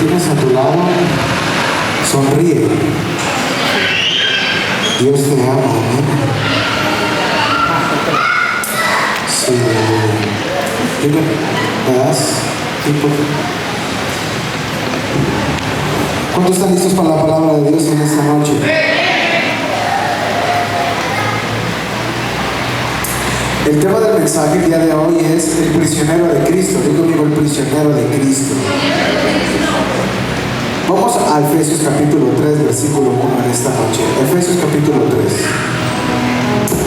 tienes a tu lado, sonríe. Dios te ama, amén. Sí, ¿me das tiempo? ¿Cuántos están listos para la palabra de Dios en esta noche? El tema del mensaje el día de hoy es el prisionero de Cristo. Digo conmigo, el prisionero de Cristo. Vamos a Efesios capítulo 3, versículo 1 en esta noche. Efesios capítulo 3.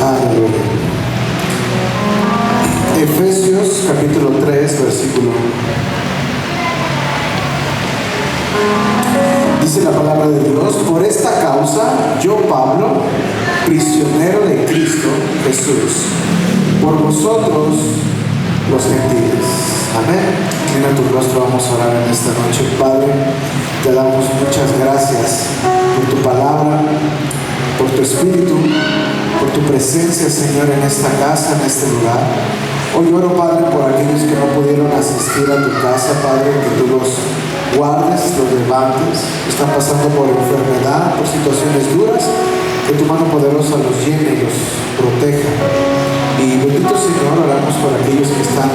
Aleluya. Efesios capítulo 3, versículo 1. Dice la palabra de Dios: por esta causa, yo, Pablo, prisionero de Cristo Jesús, por vosotros los gentiles. Amén. Mira tu rostro, vamos a orar en esta noche. Padre, te damos muchas gracias por tu palabra, por tu espíritu, por tu presencia, Señor, en esta casa, en este lugar. Hoy oro, Padre, por aquellos que no pudieron asistir a tu casa, Padre, que tú los guardes, los levantes, están pasando por enfermedad, por situaciones duras, que tu mano poderosa los llene y los proteja. Y bendito Señor, oramos por aquellos que están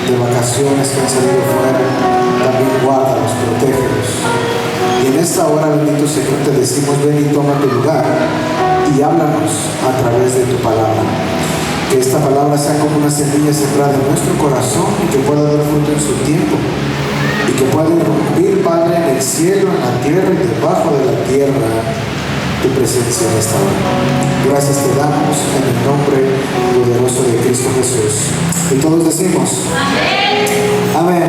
de vacaciones, que han salido fuera, también guárdalos, protégelos. Y en esta hora, bendito Señor, te decimos: ven y toma tu lugar y háblanos a través de tu palabra. Que esta palabra sea como una semilla sembrada en nuestro corazón y que pueda dar fruto en su tiempo. Y que pueda irrumpir, Padre, en el cielo, en la tierra y debajo de la tierra, tu presencia en esta hora. Gracias te damos en el nombre poderoso de Cristo Jesús. Y todos decimos: amén. Amén.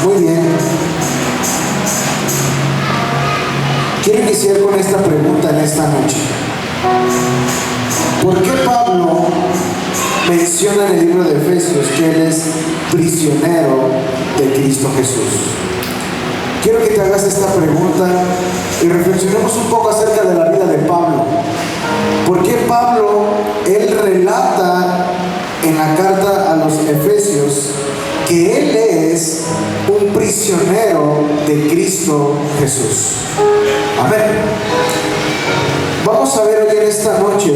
Muy bien. Quiero iniciar con esta pregunta en esta noche. ¿Por qué Pablo menciona en el libro de Efesios que él es prisionero de Cristo Jesús? Quiero que te hagas esta pregunta y reflexionemos un poco acerca de la vida de Pablo. ¿Por qué Pablo, él relata en la carta a los Efesios que él es un prisionero de Cristo Jesús? Amén. Vamos a ver hoy en esta noche,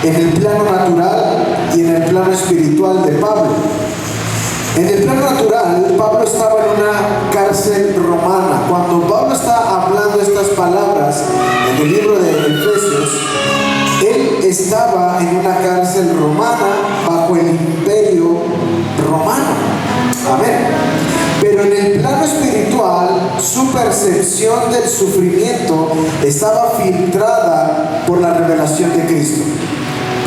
en el plano natural y en el plano espiritual de Pablo. En el plano natural, Pablo estaba en una cárcel romana. Cuando Pablo está hablando estas palabras en el libro de Efesios, él estaba en una cárcel romana bajo el imperio romano. Amén. Pero en el plano espiritual, su percepción del sufrimiento estaba filtrada por la revelación de Cristo.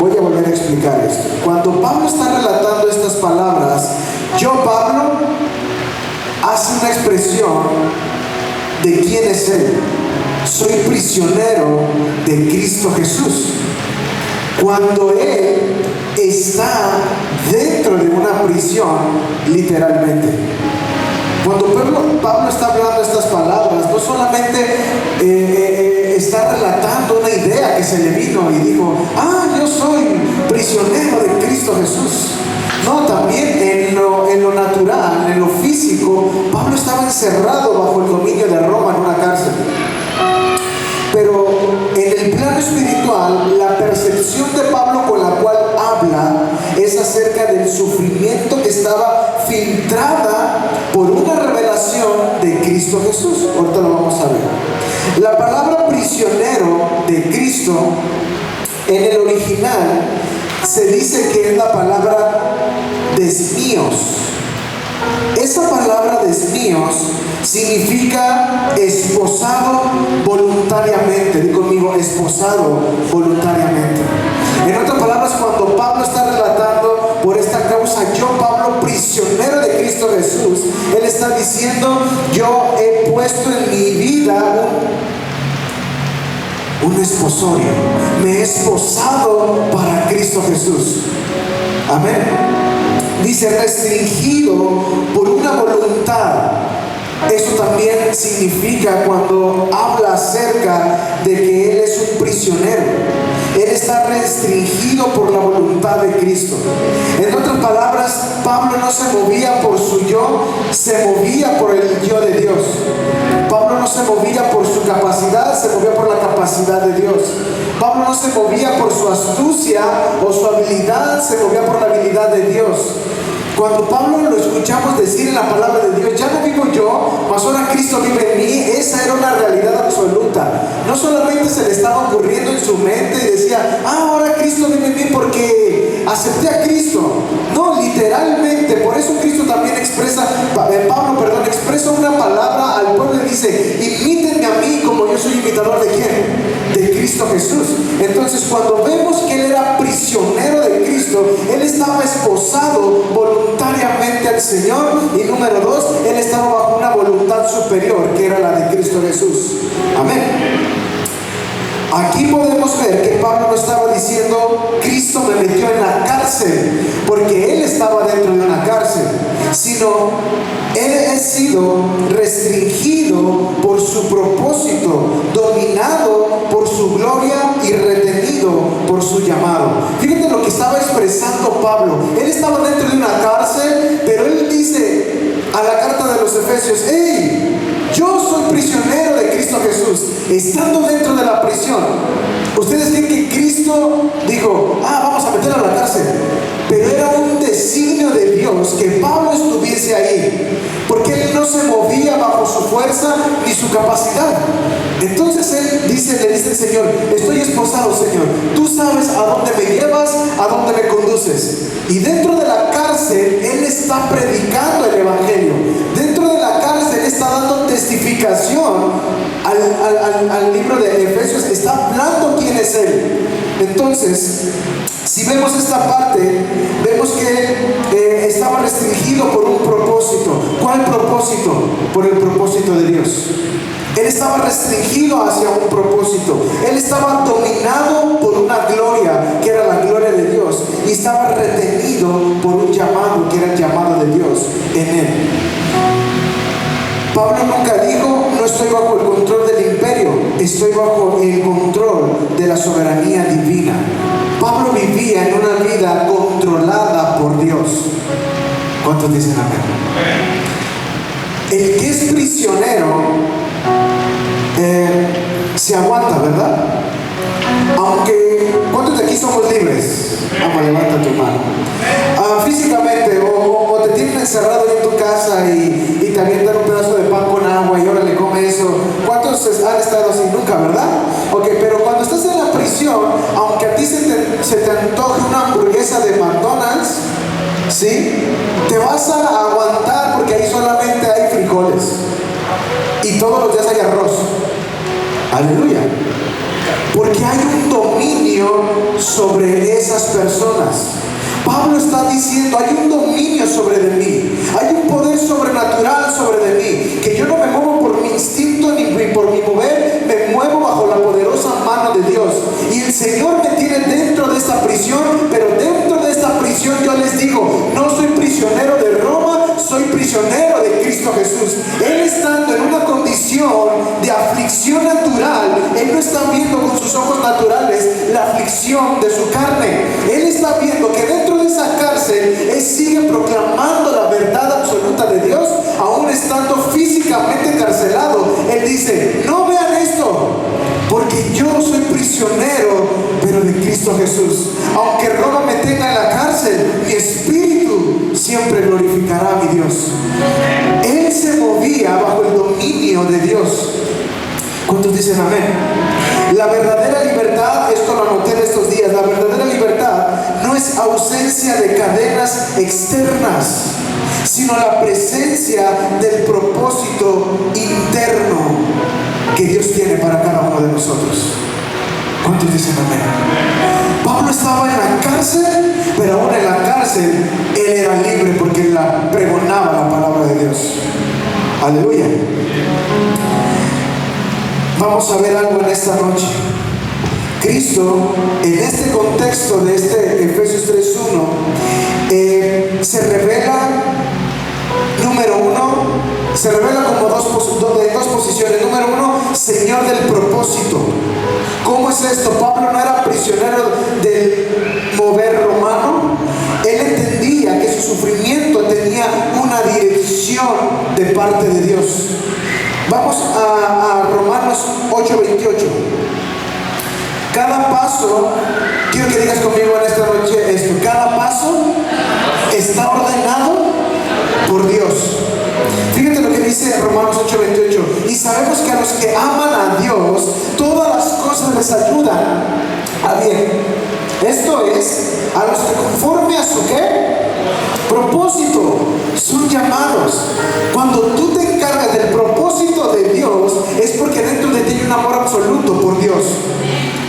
Voy a volver a explicar esto. Cuando Pablo está relatando estas palabras, yo, Pablo, hace una expresión de quién es él. Soy prisionero de Cristo Jesús. Cuando él está dentro de una prisión, literalmente. Cuando Pablo está hablando estas palabras, no solamente está relatando una idea que se le vino y dijo: yo soy prisionero de Cristo Jesús. No, también en lo natural, en lo físico, Pablo estaba encerrado bajo el dominio de Roma en una cárcel. Pero en el plano espiritual, la percepción de Pablo con la cual habla es acerca del sufrimiento que estaba filtrada por una revelación de Cristo Jesús. Ahorita lo vamos a ver. La palabra prisionero de Cristo en el original se dice que es la palabra desmíos. Esa palabra desmíos significa esposado voluntariamente. Di conmigo: esposado voluntariamente. En otras palabras, cuando Pablo está relatando: por esta causa, yo, Pablo, prisionero de Cristo Jesús, él está diciendo: yo he puesto en mi vida un esposorio, me he esposado para Cristo Jesús. Amén. Dice: restringido por una voluntad. Eso también significa cuando habla acerca de que él es un prisionero. está restringido por la voluntad de Cristo. En otras palabras, Pablo no se movía por su yo, se movía por el yo de Dios. Pablo no se movía por su capacidad, se movía por la capacidad de Dios. Pablo no se movía por su astucia o su habilidad, se movía por la habilidad de Dios. Cuando Pablo lo escuchamos decir en la palabra de Dios, ya no vivo yo, mas ahora Cristo vive en mí, esa era una realidad absoluta. No solamente se le estaba ocurriendo en su mente y decía, ahora Cristo vive en mí porque acepté a Cristo. No, literalmente, por eso Cristo también expresa una palabra al pueblo y dice, imítenme a mí como yo soy imitador de ¿quién? De Cristo Jesús. Entonces, cuando vemos que él era prisionero de Cristo, él estaba esposado voluntariamente al Señor, y número 2, él estaba bajo una voluntad superior que era la de Cristo Jesús. Amén. Aquí podemos ver que Pablo no estaba diciendo Cristo me metió en la cárcel porque él estaba dentro de una cárcel, sino él ha sido restringido por su propósito, dominado por su gloria y retenido por su llamado. Fíjate lo que estaba expresando Pablo. Él estaba dentro de una cárcel, pero él dice a la carta de los Efesios, ¡hey! Yo soy prisionero de Cristo Jesús, estando dentro de la prisión. ¿Ustedes creen que Cristo dijo, vamos a meterlo a la cárcel? Pero era un designio de Dios que Pablo estuviese ahí, porque él no se movía bajo su fuerza ni su capacidad. Entonces él le dice al Señor, estoy esposado, Señor, tú sabes a dónde me llevas, a dónde me conduces. Y dentro de la cárcel él está predicando el evangelio. Dentro de la cárcel está dando testificación al libro de Efesios, está hablando quién es él. Entonces, si vemos esta parte, vemos que estaba restringido por un propósito. ¿Cuál propósito? Por el propósito de Dios. Él estaba restringido hacia un propósito. Él estaba dominado por una gloria, que era la gloria de Dios, y estaba retenido por un llamado, que era el llamado de Dios en él. Pablo nunca dijo, no estoy bajo el control del imperio, estoy bajo el control de la soberanía divina. Pablo vivía en una vida controlada por Dios. ¿Cuántos dicen amén? El que es prisionero se aguanta, ¿verdad? Aunque, ¿cuántos de aquí somos libres? Vamos, levanta tu mano. Físicamente, o te tienen encerrado en tu casa y te avientan un pedazo de pan con agua y ahora le come eso. ¿Cuántos han estado así? Nunca, ¿verdad? Ok, pero cuando estás en la prisión, aunque a ti se te antoje una hamburguesa de McDonald's, ¿sí? Te vas a aguantar porque ahí solamente hay frijoles y todos los días hay arroz. Aleluya. Porque hay un dominio sobre esas personas. Pablo está diciendo, hay un dominio sobre de mí, hay un poder sobrenatural sobre de mí, que yo no me muevo por mi instinto ni por mi mover, me muevo bajo la poderosa mano de Dios. Y el Señor me tiene dentro de esta prisión, pero dentro de esta prisión yo les digo, no soy prisionero de Roma, soy prisionero de Cristo Jesús. Él estando en una condición de aflicción natural, Él no está viendo con sus ojos naturales la aflicción de su carne. Él está viendo que dentro de esa cárcel Él sigue proclamando la verdad absoluta de Dios, aún estando físicamente encarcelado. Él dice, no vean esto, porque yo soy prisionero, pero de Cristo Jesús. Aunque Roma me tenga en la cárcel, mi espíritu siempre glorificará a mi Dios. Él se movía bajo el dominio de Dios. ¿Cuántos dicen amén? La verdadera libertad, esto lo anoté en estos días, la verdadera libertad no es ausencia de cadenas externas, sino la presencia del propósito interno que Dios tiene para cada uno de nosotros. ¿Cuántos dicen amén? Pablo estaba en la cárcel, pero aún en la cárcel él era libre porque él pregonaba la palabra de Dios. Aleluya. Vamos a ver algo en esta noche. Cristo, en este contexto de este Efesios 3:1, se revela, número 1, Se revela como dos posiciones. Número uno, Señor del propósito. ¿Cómo es esto? Pablo no era prisionero del mover romano. Él entendía que su sufrimiento tenía una dirección de parte de Dios. Vamos a Romanos 8:28. Cada paso, quiero que digas conmigo en esta noche esto: cada paso está ordenado por Dios. Fíjate lo que dice Romanos 8:28. Y sabemos que a los que aman a Dios, todas las cosas les ayudan a bien. Esto es, a los que conforme a su ¿qué? Propósito son llamados. Cuando tú te encargas del propósito de Dios, es porque dentro de ti hay un amor absoluto por Dios.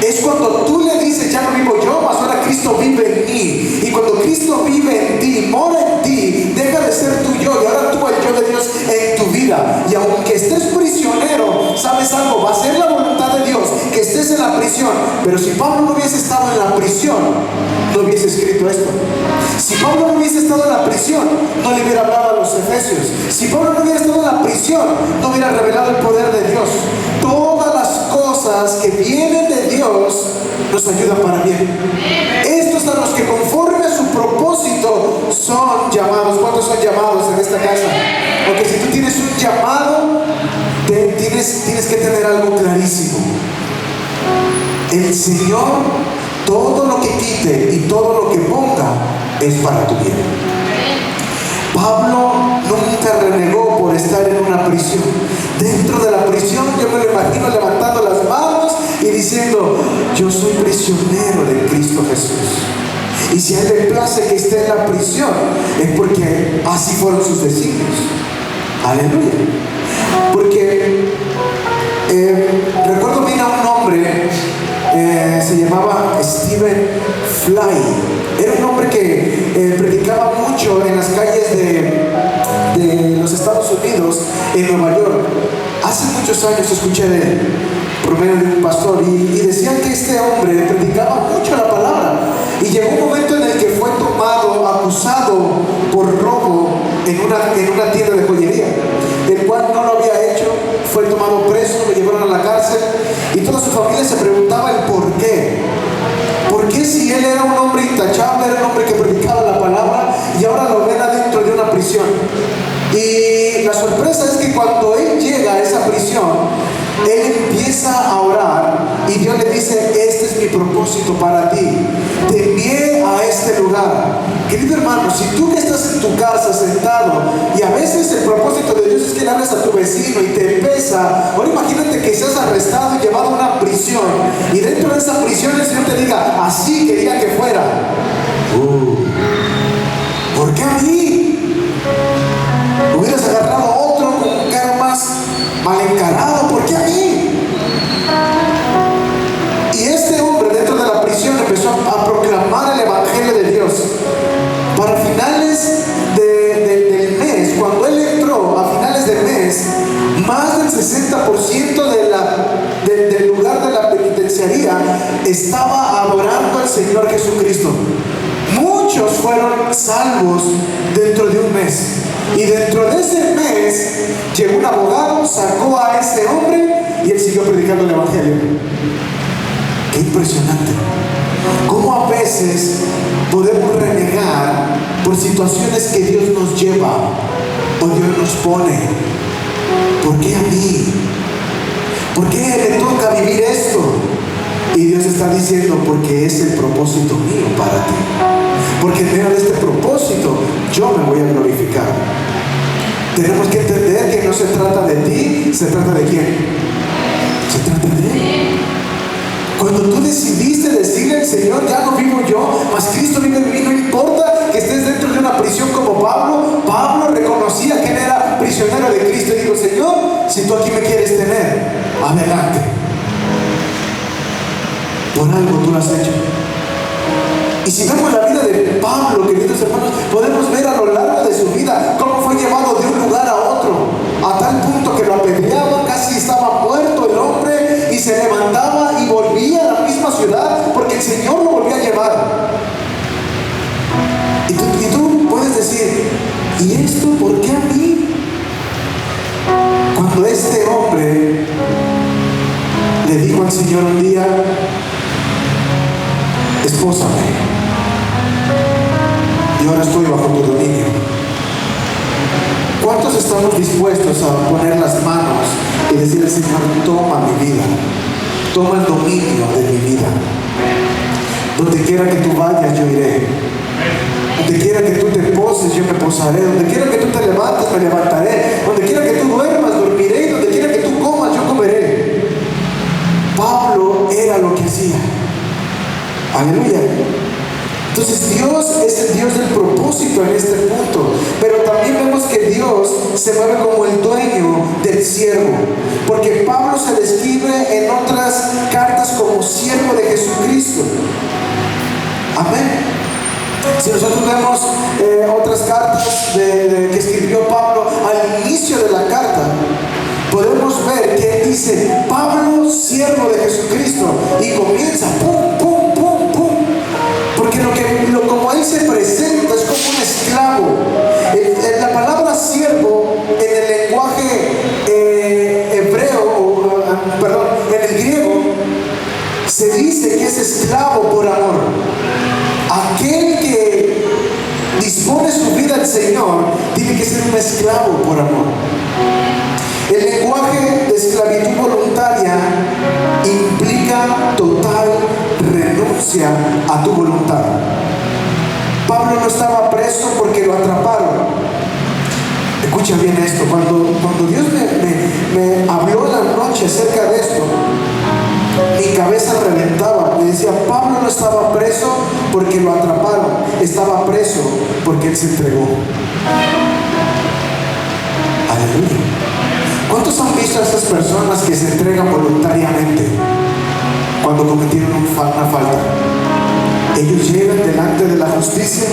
Es cuando tú le dices: ya no vivo yo, mas ahora Cristo vive en mí. Y cuando Cristo vive en ti, mora en ti, deja de ser tú yo y ahora tú el yo de Dios en tu vida. Y aunque estés prisionero, ¿sabes algo? Va a ser la voluntad de Dios que estés en la prisión. Pero si Pablo no hubiese estado en la prisión, no hubiese escrito esto. Si Pablo no hubiese estado en la prisión, no le hubiera hablado a los efesios. Si Pablo no hubiera estado en la prisión, no hubiera revelado el poder de Dios. Todas las cosas que vienen de Dios nos ayudan para bien. Estos a los que conforme a su propósito son llamados. ¿Cuántos son llamados en esta casa? Porque si tú tienes un llamado, tienes que tener algo clarísimo. El Señor, todo lo que quite y todo lo que ponga es para tu bien. Pablo nunca renegó por estar en una prisión. Dentro de la prisión yo me lo imagino levantando las manos y diciendo: yo soy prisionero de Cristo Jesús. Y si a Él le place que esté en la prisión, es porque así fueron sus designios. Aleluya. Porque recuerdo bien a un hombre, se llamaba Stephen Fly. Era un hombre que predicaba mucho en las calles de los Estados Unidos, en Nueva York. Hace muchos años escuché de él, por medio de un pastor, y decían que este hombre predicaba mucho la palabra. Y llegó un momento en el que fue tomado, acusado por robo en una tienda de joyería, el cual no lo había hecho. Fue tomado preso, lo llevaron a la cárcel, y toda su familia se preguntaba el por qué. ¿Por qué si él era un hombre intachable, era un hombre que predicaba la palabra, y ahora lo ven adentro de una prisión? Y la sorpresa es que cuando él llega a esa prisión, él empieza a orar y Dios le dice: este es mi propósito para ti, te envié a este lugar. Querido hermano, si tú que estás en tu casa sentado y a veces el propósito de Dios es que le hables a tu vecino y te pesa, ahora imagínate que seas arrestado y llevado a una prisión, y dentro de esa prisión el Señor te diga: así quería que fuera. ¿Por qué a mí? Hubieras agarrado a otro con un cara más mal encarado. ¿Por qué a mí? Y este hombre dentro de la prisión empezó a proclamar el evangelio de Dios. Para finales del mes, cuando él entró a finales del mes, más del 60% del lugar de la penitenciaría estaba adorando al Señor Jesucristo. Muchos fueron salvos dentro de un mes. Y dentro de ese mes llegó un abogado, sacó a ese hombre y él siguió predicando el evangelio. Qué impresionante. Cómo a veces podemos renegar por situaciones que Dios nos lleva o Dios nos pone. ¿Por qué a mí? ¿Por qué me toca vivir esto? Y Dios está diciendo: porque es el propósito mío para ti. Porque en medio de este propósito yo me voy a glorificar. Tenemos que entender que no se trata de ti, se trata de quién. Se trata de Él. Cuando tú decidiste decirle al Señor: ya no vivo yo, mas Cristo vive en mí, no importa que estés dentro de una prisión como Pablo reconocía que él era prisionero de Cristo y dijo: Señor, si tú aquí me quieres tener, adelante. Por algo tú lo has hecho. Y si vemos la vida de Pablo, queridos hermanos, podemos ver a lo largo de su vida cómo fue llevado de un lugar a otro, a tal punto que lo apedreaban, casi estaba muerto el hombre, y se levantaba y volvía a la misma ciudad porque el Señor lo volvía a llevar. Y tú puedes decir: ¿y esto por qué a mí? despósame. Y ahora estoy bajo tu dominio. ¿Cuántos estamos dispuestos a poner las manos y decir al Señor, toma mi vida, toma el dominio de mi vida? Donde quiera que tú vayas, yo iré. Donde quiera que tú te poses, yo me posaré. Donde quiera que tú te levantes, me levantaré. Donde quiera que tú duermas, dormiré. Donde quiera que tú comas, yo comeré. Pablo era lo que hacía. Aleluya. Entonces Dios es el Dios del propósito en este punto. Pero también vemos que Dios se mueve como el dueño del siervo. Porque Pablo se describe en otras cartas como siervo de Jesucristo. Amén. Si nosotros vemos otras cartas que escribió Pablo al inicio de la carta, podemos ver que dice Pablo, siervo de Jesucristo, y comienza pum, pum, pum, pum, porque como él se presenta es como un esclavo. La palabra siervo en el lenguaje en el griego se dice que es esclavo por amor. Aquel que dispone su vida al Señor tiene que ser un esclavo por amor. El lenguaje de esclavitud voluntaria implica total renuncia a tu voluntad. Pablo no estaba preso porque lo atraparon. Escucha bien esto. Cuando Dios me habló en la noche acerca de esto, mi cabeza reventaba. Me decía, Pablo no estaba preso porque lo atraparon, estaba preso porque él se entregó. Aleluya. ¿Cuántos han visto a estas personas que se entregan voluntariamente cuando cometieron una falta? Ellos llegan delante de la justicia.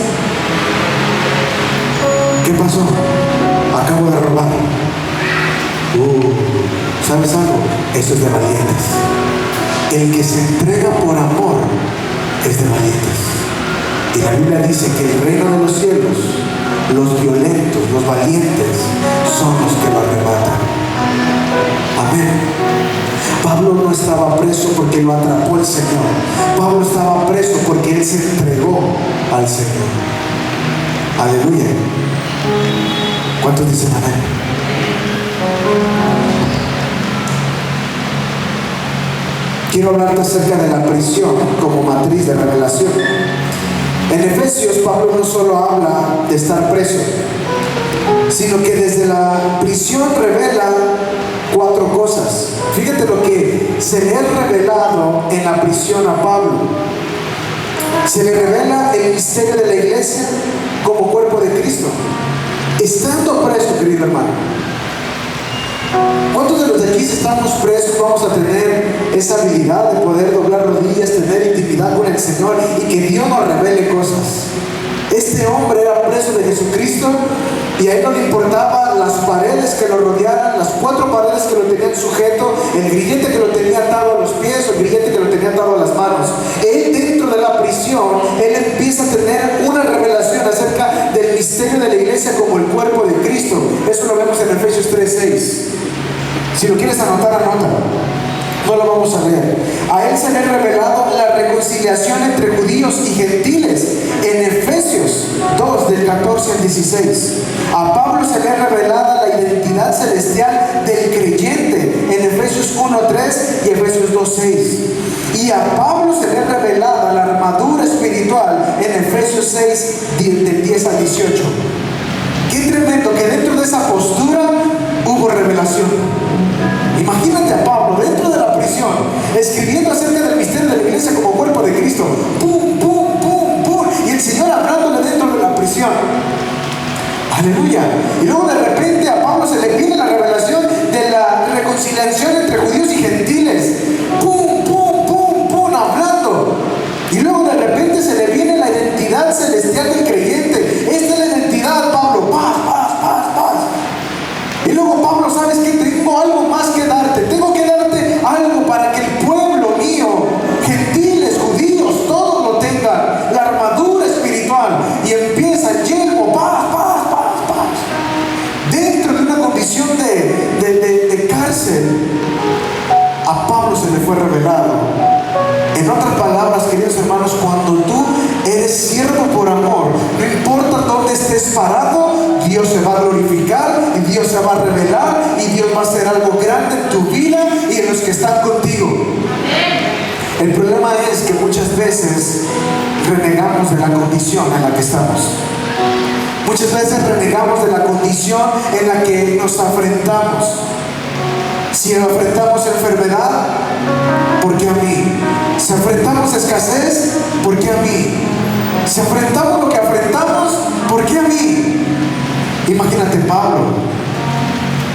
¿Qué pasó? Acabo de robar. ¿Sabes algo? Eso es de valientes. El que se entrega por amor es de valientes. Y la Biblia dice que el reino de los cielos, los violentos, los valientes, son los que lo arrebatan. Amén. Pablo no estaba preso porque lo atrapó el Señor. Pablo estaba preso porque él se entregó al Señor. Aleluya. ¿Cuántos dicen amén? Quiero hablarte acerca de la prisión como matriz de revelación. En Efesios, Pablo no solo habla de estar preso, sino que desde la prisión revela 4 cosas. Fíjate lo que se le ha revelado en la prisión a Pablo. Se le revela el misterio de la iglesia como cuerpo de Cristo. Estando preso, querido hermano, ¿cuántos de los de aquí, si estamos presos, vamos a tener esa habilidad de poder doblar rodillas, tener intimidad con el Señor y que Dios nos revele cosas? Este hombre era preso de Jesucristo y a él no le importaban las paredes que lo rodearan, las 4 paredes que lo tenían sujeto, el grillete que lo tenía atado a los pies, el grillete que lo tenía atado a las manos. Él, dentro de la prisión, él empieza a tener una revelación acerca del misterio de la iglesia como el cuerpo de Cristo. Eso lo vemos en Efesios 3:6. Si lo quieres anotar, anota. No lo vamos a leer. A él se le ha revelado la reconciliación entre judíos y gentiles en Efesios 2, del 14 al 16. A Pablo se le ha revelado la identidad celestial del creyente en Efesios 1:3 y Efesios 2:6. Y a Pablo se le ha revelado la armadura espiritual en Efesios 6, del 10 al 18. Qué tremendo que dentro de esa postura hubo revelación. Imagínate a Pablo dentro de la prisión escribiendo acerca del misterio de la iglesia como cuerpo de Cristo. ¡Pum, pum, pum, pum! Y el Señor hablándole dentro de la prisión. ¡Aleluya! Y luego de repente a Pablo se le viene la revelación de la reconciliación entre judíos y gentiles. ¡Pum, pum, pum, pum! Hablando. Y luego de repente se le viene la identidad celestial del creyente. Esta es la identidad, Pablo. Paz, paz, paz, paz. Y luego Pablo, ¿sabes qué? Tengo algo más que darte. Tengo que darte algo para que el pueblo mío, gentiles, judíos, todos lo tengan. La armadura espiritual. Y empieza el yelmo, paz, paz, paz, paz. Dentro de una condición de cárcel, a Pablo se le fue revelado. En otras palabras, queridos hermanos, cuando Dios se va a revelar y Dios va a hacer algo grande en tu vida y en los que están contigo. El problema es que muchas veces renegamos de la condición en la que estamos. Muchas veces renegamos de la condición en la que nos afrentamos. Si enfrentamos enfermedad, ¿por qué a mí? Si enfrentamos escasez, ¿por qué a mí? Si enfrentamos lo que enfrentamos, ¿por qué a mí? Imagínate, Pablo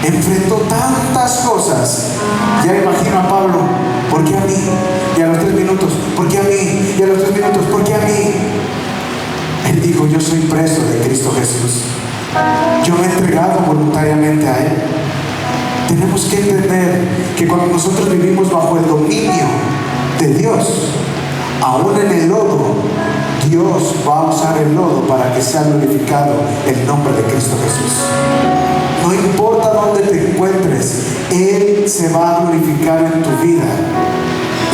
enfrentó tantas cosas. Ya imagino a Pablo, ¿por qué a mí? Y a los 3 minutos, ¿por qué a mí? Y a los 3 minutos, ¿por qué a mí? Él dijo, yo soy preso de Cristo Jesús. Yo me he entregado voluntariamente a Él. Tenemos que entender que cuando nosotros vivimos bajo el dominio de Dios, aún en el lodo, Dios va a usar el lodo para que sea glorificado el nombre de Cristo Jesús. No importa dónde te encuentres, Él se va a glorificar en tu vida.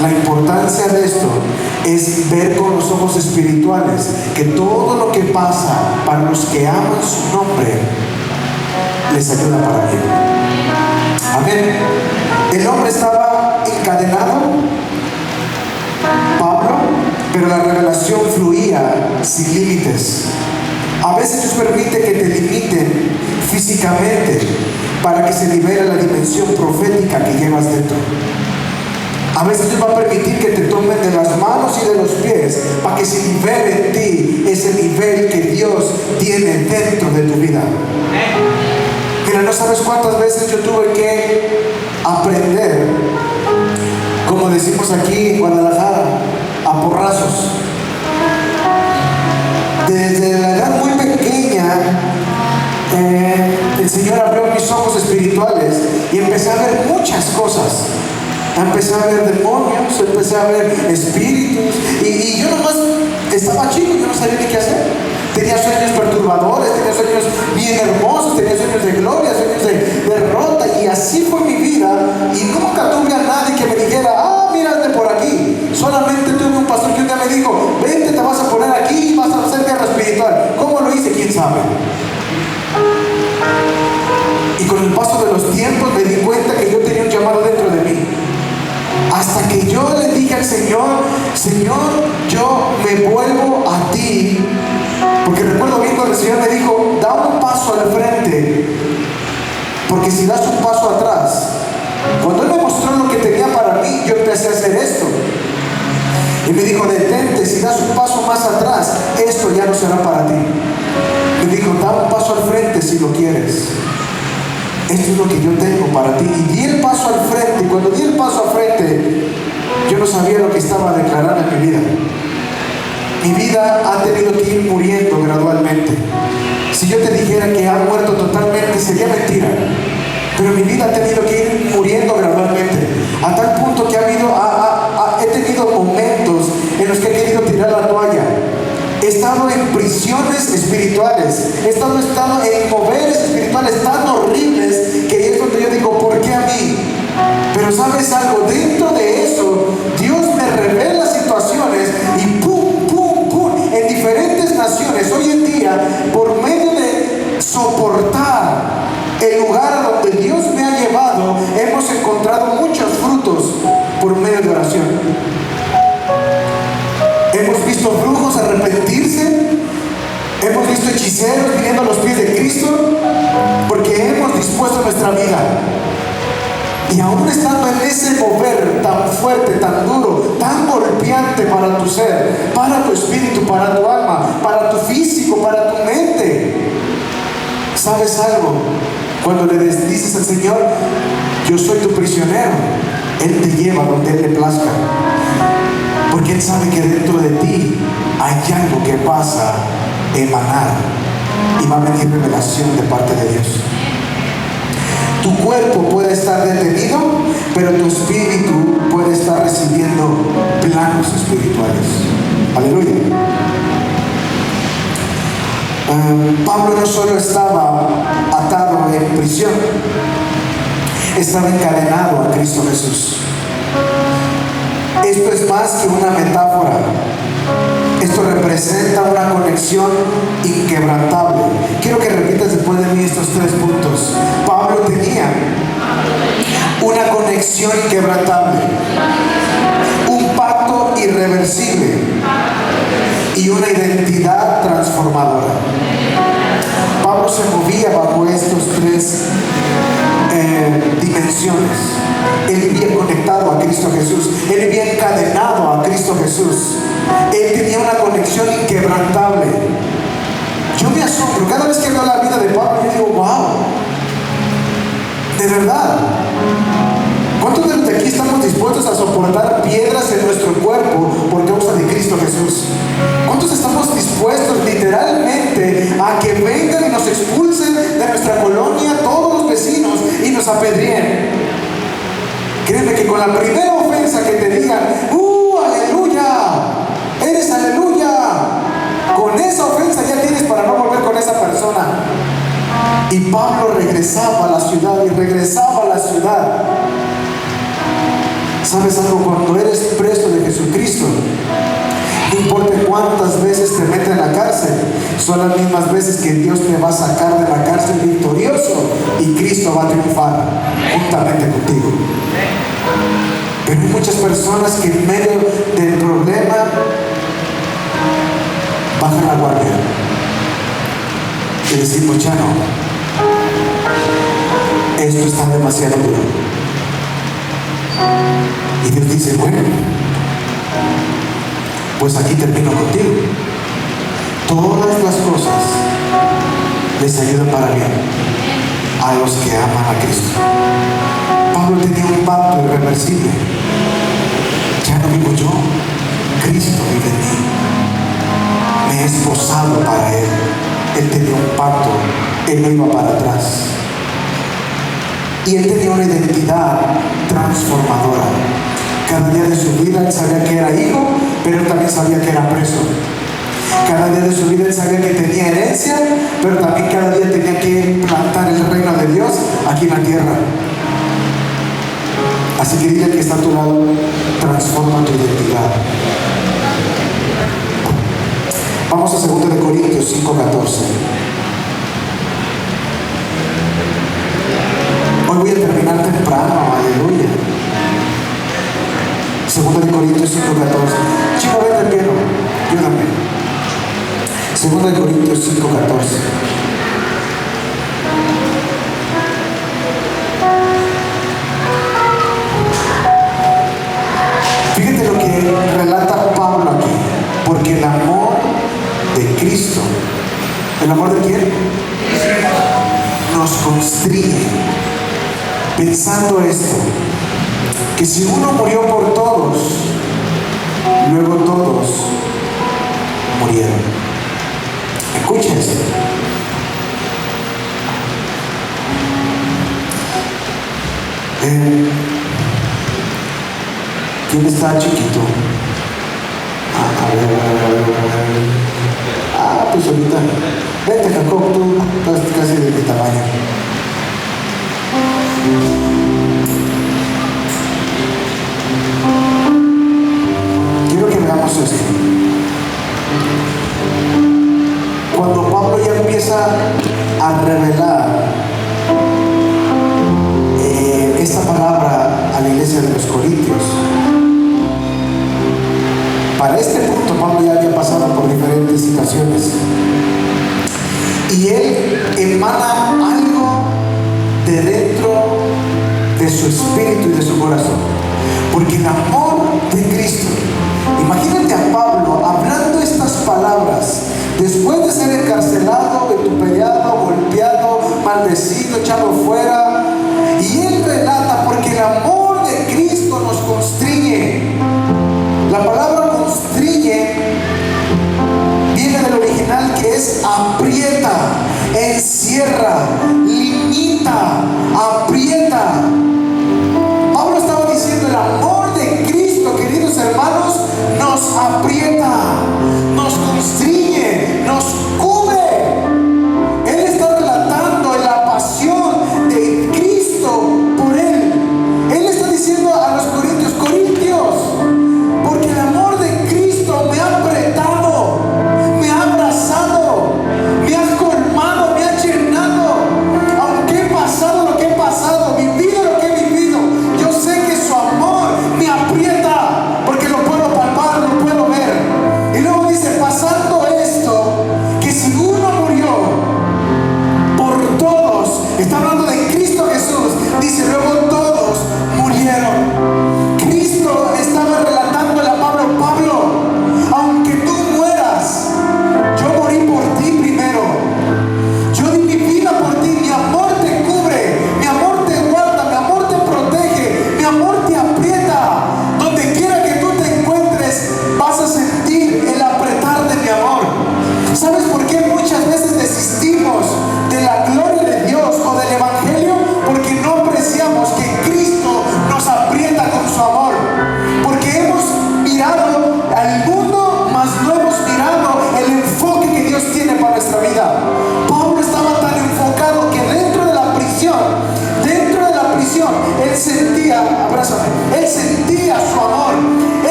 La importancia de esto es ver con los ojos espirituales que todo lo que pasa para los que aman su nombre les ayuda para bien. Amén. El hombre estaba encadenado, Pablo, pero la revelación fluía sin límites. A veces Dios permite que te limiten físicamente para que se libere la dimensión profética que llevas dentro. A veces Dios va a permitir que te tomen de las manos y de los pies para que se libere en ti ese nivel que Dios tiene dentro de tu vida. Mira, no sabes cuántas veces yo tuve que aprender, como decimos aquí en Guadalajara, a porrazos. Desde la edad muy pequeña, el Señor abrió mis ojos espirituales y empecé a ver muchas cosas. Empecé a ver demonios, empecé a ver espíritus y yo nomás estaba chico, yo no sabía ni qué hacer. Tenía sueños perturbadores, tenía sueños bien hermosos, tenía sueños de gloria, sueños de derrota, y así fue mi vida. Y nunca tuve a nadie que me dijera, mírate por aquí. Solamente tuve un pastor que un día me dijo, vente, te vas a poner aquí y vas a hacer guerra espiritual. ¿Cómo lo hice? ¿Quién sabe? Y con el paso de los tiempos me di cuenta que yo tenía un llamado dentro de mí. Hasta que yo le dije al Señor, Señor, yo me vuelvo a ti. Porque recuerdo bien cuando el Señor me dijo, da un paso al frente, porque si das un paso atrás. Cuando Él me mostró lo que tenía para mí, yo empecé a hacer esto. Y me dijo, detente, si das un paso más atrás, esto ya no será para ti. Me dijo, da un paso al frente si lo quieres. Esto es lo que yo tengo para ti. Y di el paso al frente. Y cuando di el paso al frente, yo no sabía lo que estaba declarando en mi vida. Mi vida ha tenido que ir muriendo gradualmente. Si yo te dijera que ha muerto totalmente, sería mentira. Pero mi vida ha tenido que ir muriendo gradualmente. A tal punto que he tenido momentos en los que he querido tirar la toalla. He estado en prisiones espirituales. He estado en moveres espirituales tan horribles que es donde yo digo, ¿por qué a mí? Pero ¿sabes algo? Dentro de eso, Dios me revela situaciones y ¡pum, pum, pum! En diferentes naciones, hoy en día, por medio de soportar el lugar a donde Dios me ha llevado, hemos encontrado muchos frutos por medio de oración. Hemos visto brujos arrepentirse, hemos visto hechiceros viniendo a los pies de Cristo, porque hemos dispuesto nuestra vida. Y aún estando en ese mover tan fuerte, tan duro, tan golpeante para tu ser, para tu espíritu, para tu alma, para tu físico, para tu mente, ¿sabes algo? Cuando le dices al Señor, yo soy tu prisionero, Él te lleva donde Él le plazca. Porque Él sabe que dentro de ti hay algo que pasa a emanar y va a venir revelación de parte de Dios. Tu cuerpo puede estar detenido, pero tu espíritu puede estar recibiendo planos espirituales. Aleluya. Pablo no solo estaba atado en prisión, estaba encadenado a Cristo Jesús. Esto es más que una metáfora. Esto representa una conexión inquebrantable. Quiero que repitas después de mí estos 3 puntos. una conexión inquebrantable, un pacto irreversible y una identidad transformadora. Pablo se movía bajo estos tres dimensiones. Él vivía conectado a Cristo Jesús, él vivía encadenado a Cristo Jesús, él tenía una conexión inquebrantable. Yo me asombro cada vez que veo la vida de Pablo. Yo digo, wow, de verdad, ¿cuántos de los de aquí estamos dispuestos a soportar piedras en nuestro cuerpo por causa de Cristo Jesús? ¿Cuántos estamos dispuestos literalmente a que vengan y nos expulsen de nuestra colonia todos los vecinos y nos apedreen? Créeme que con la primera ofensa que te digan, aleluya, eres aleluya, con esa ofensa ya tienes para no volver con esa persona. Y Pablo regresaba a la ciudad y regresaba a la ciudad. ¿Sabes algo? Cuando eres preso de Jesucristo, no importa cuántas veces te meten en la cárcel, son las mismas veces que Dios te va a sacar de la cárcel victorioso y Cristo va a triunfar juntamente contigo. Pero hay muchas personas que en medio del problema bajan la guardia y decimos, ya no, esto está demasiado duro. Y Dios dice, bueno, pues aquí termino contigo. Todas las cosas les ayudan para bien a los que aman a Cristo. Pablo tenía un pacto irreversible. Ya no vivo yo, Cristo vive en mí. Me he esposado para Él. Él tenía un pacto, Él no iba para atrás. Y Él tenía una identidad transformadora. Cada día de su vida Él sabía que era hijo, pero Él también sabía que era preso. Cada día de su vida Él sabía que tenía herencia, pero también cada día tenía que plantar el reino de Dios aquí en la tierra. Así que dile que está a tu lado, transforma tu identidad. Vamos a 2 Corintios 5:14. Hoy voy a terminar temprano, aleluya. 2 Corintios 5:14. Chico, ven de piano, ayúdame. 2 Corintios 5:14. Fíjate lo que relata Pablo aquí. Porque el amor de Cristo, ¿el amor de quién? Nos constriñe. Pensando esto, que si uno murió por todos, luego todos murieron. Escucha esto. ¿Quién está chiquito? A ver. Pues ahorita. Vete, Jacob, tú estás casi de mi tamaño. Quiero que veamos esto. Cuando Pablo ya empieza a revelar esta palabra a la iglesia de los Corintios, para este punto Pablo ya había pasado por diferentes situaciones y él emana algo de dentro de su espíritu y de su corazón, porque el amor de Cristo. Imagínate a Pablo hablando estas palabras después de ser encarcelado, vituperiado, golpeado, maldecido, echado fuera, y él relata, porque el amor de Cristo nos constriñe. La palabra constriñe viene del original, que es aprieta, encierra, limita, aprieta. Pablo estaba diciendo, el amor de Cristo, queridos hermanos, nos aprieta, nos constriñe, nos cubre. Él está relatando la pasión de Cristo por él. Él está diciendo a los corintios, porque el amor de Cristo me ha apretado, me ha abrazado, me ha colmado, me ha llenado. Aunque he pasado lo que he pasado,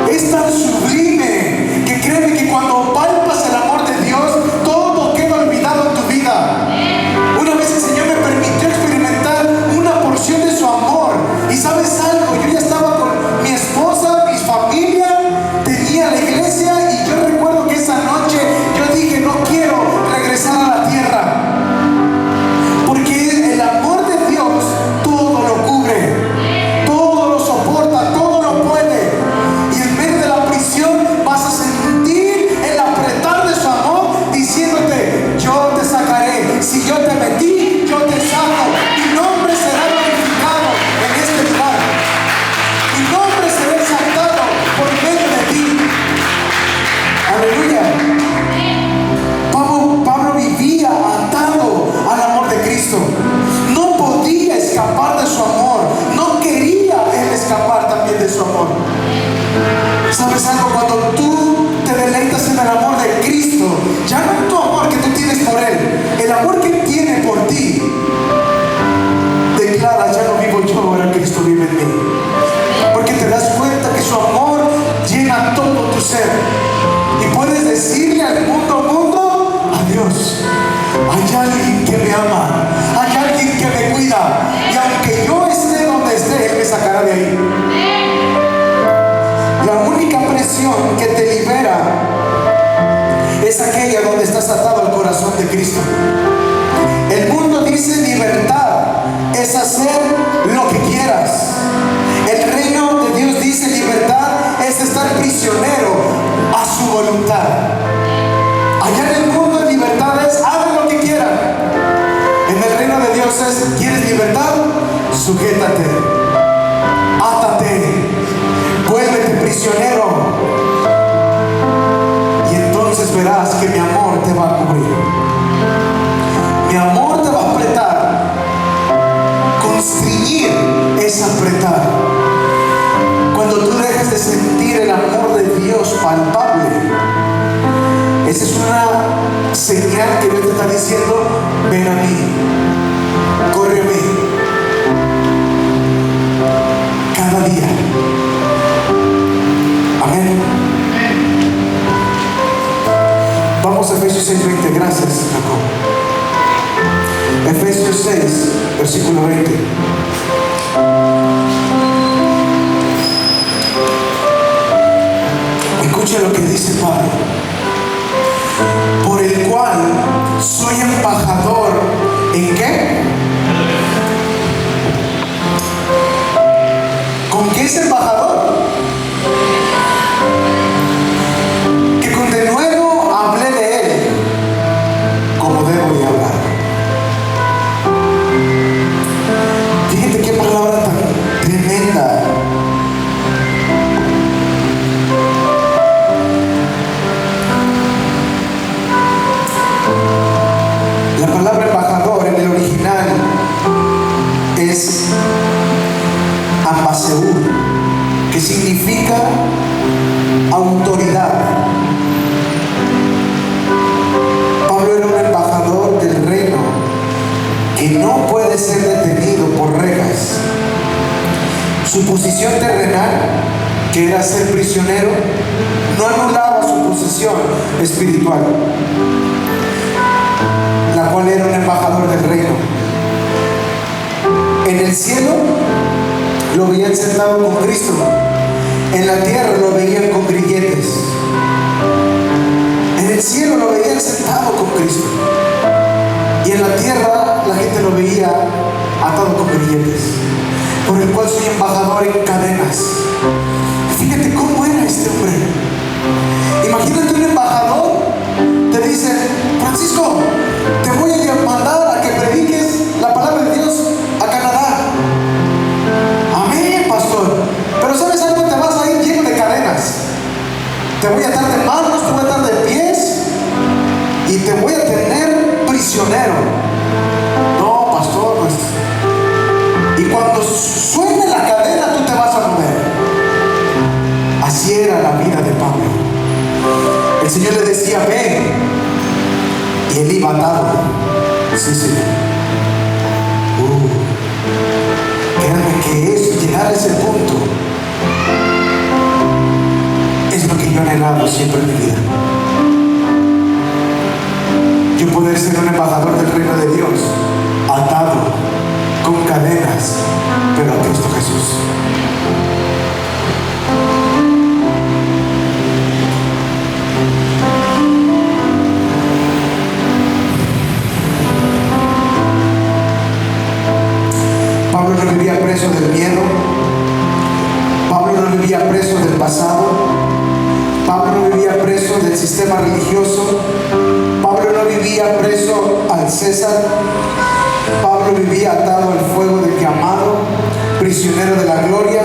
Es tan sublime que créeme que cuando palpas el amor de Dios, todo queda olvidado en tu vida. Una vez el Señor me permitió experimentar una porción de su amor. Y sabes algo, yo ya estaba con mi esposa, mi familia, tenía la iglesia, y yo recuerdo que esa noche yo dije, no quiero regresar a la tierra, porque el amor de Dios todo lo cubre, todo lo soporta, todo lo puede. Y en medio de la prisión vas a sentir el apretar de su amor, diciéndote, yo te sacaré, si yo te metí, yo te saco, mi nombre será glorificado en este lugar, mi nombre será exaltado por medio de ti. Aleluya. Pablo vivía atado al amor de Cristo. No podía escapar de su amor. No quería él escapar también de su amor. ¿Sabes algo? Cuando tú te deleitas en el amor de Cristo, ya no tu amor que tú tienes por él, el amor que él tiene por ti, declara, ya no vivo yo, ahora Cristo vive en mí. Porque te das cuenta que su amor llena todo tu ser. Y puedes decirle al mundo, adiós, hay alguien que me ama, hay alguien que me cuida, y aunque yo esté donde esté, él me sacará de ahí. La única presión que te libera es aquella donde estás atado al corazón de Cristo. El mundo dice libertad es hacer lo que quieras. El reino de Dios dice libertad es estar prisionero a su voluntad. Allá en el mundo libertad es hagan lo que quieran. En el reino de Dios es, ¿quieres libertad? Sujétate, átate, vuélvete prisionero, y entonces verás que mi amor te va a cubrir. Mi amor te va a apretar. Constriñir es apretar. Cuando tú dejas de sentir el amor de Dios palpable, esa es una señal que Dios te está diciendo, ven a mí, corre a mí, cada día. Amén. Vamos a Efesios 6:20. Gracias, Jacob. Efesios 6, versículo 20. Escucha lo que dice Pablo. Por el cual soy embajador, ¿en qué? ¿Con qué es embajador? Que con denuedo hablé de él como debo de hablar. Fíjate qué palabra tan tremenda. La palabra embajador en el original es ambaseur, que significa autoridad. Pablo era un embajador del reino que no puede ser detenido por rejas. Su posición terrenal, que era ser prisionero, no anulaba su posición espiritual, la cual era un embajador del reino. En el cielo lo veían sentado con Cristo, en la tierra lo veían con grilletes. En el cielo lo veían sentado con Cristo, y en la tierra la gente lo veía atado con grilletes, por el cual soy embajador en cadenas. Fíjate cómo era este hombre. Imagínate un embajador, te dice, Francisco, te voy a mandar a que prediques la palabra de Dios a Canadá. Amén, pastor. Pero ¿sabes algo? Te vas a ir lleno de cadenas. Te voy a atar de manos, te voy a atar de pies, y te voy a tener prisionero. No, pastor, pues. Y cuando suene la cadena, tú te vas a mover. Así era la vida de Pablo. El Señor le decía, ven, y él iba atado. Sí, Señor. Créanme que es llegar a ese punto atado siempre en mi vida. Yo poder ser un embajador del reino de Dios, atado con cadenas, pero a Cristo Jesús. Pablo no vivía preso del miedo. Pablo no vivía preso del pasado. Pablo no vivía preso del sistema religioso. Pablo no vivía preso al César. Pablo vivía atado al fuego del llamado, prisionero de la gloria,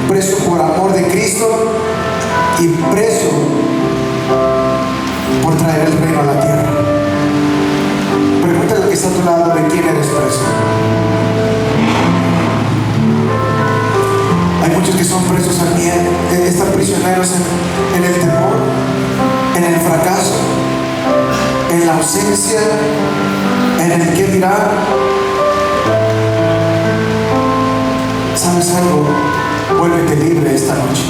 preso por amor de Cristo y preso por traer el reino a la tierra. Pregúntale al que está a tu lado, ¿de quién eres preso? Hay muchos que son presos al miedo, están prisioneros en el temor, en el fracaso, en la ausencia, en el qué dirá. ¿Sabes algo? Vuélvete libre esta noche.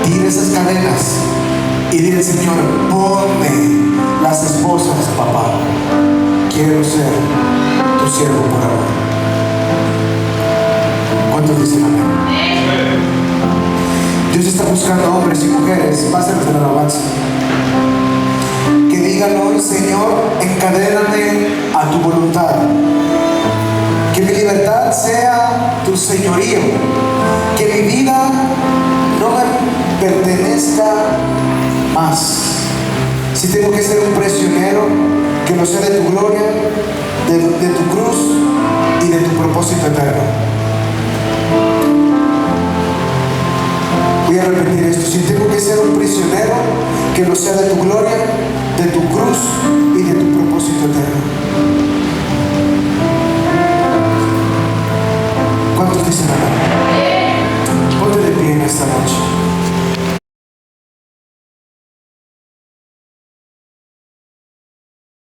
Tira esas cadenas y dile al Señor, ponme las esposas, papá. Quiero ser tu siervo por ahora. ¿Cuántos dicen amén? Dios está buscando hombres y mujeres, pásanos de la alabanza, que digan hoy, Señor, encadéname a tu voluntad. Que mi libertad sea tu señorío. Que mi vida no me pertenezca más. Si tengo que ser un prisionero, que lo sea de tu gloria, de tu cruz y de tu propósito eterno. Voy a repetir esto. Si tengo que ser un prisionero, que lo sea de tu gloria, de tu cruz y de tu propósito eterno.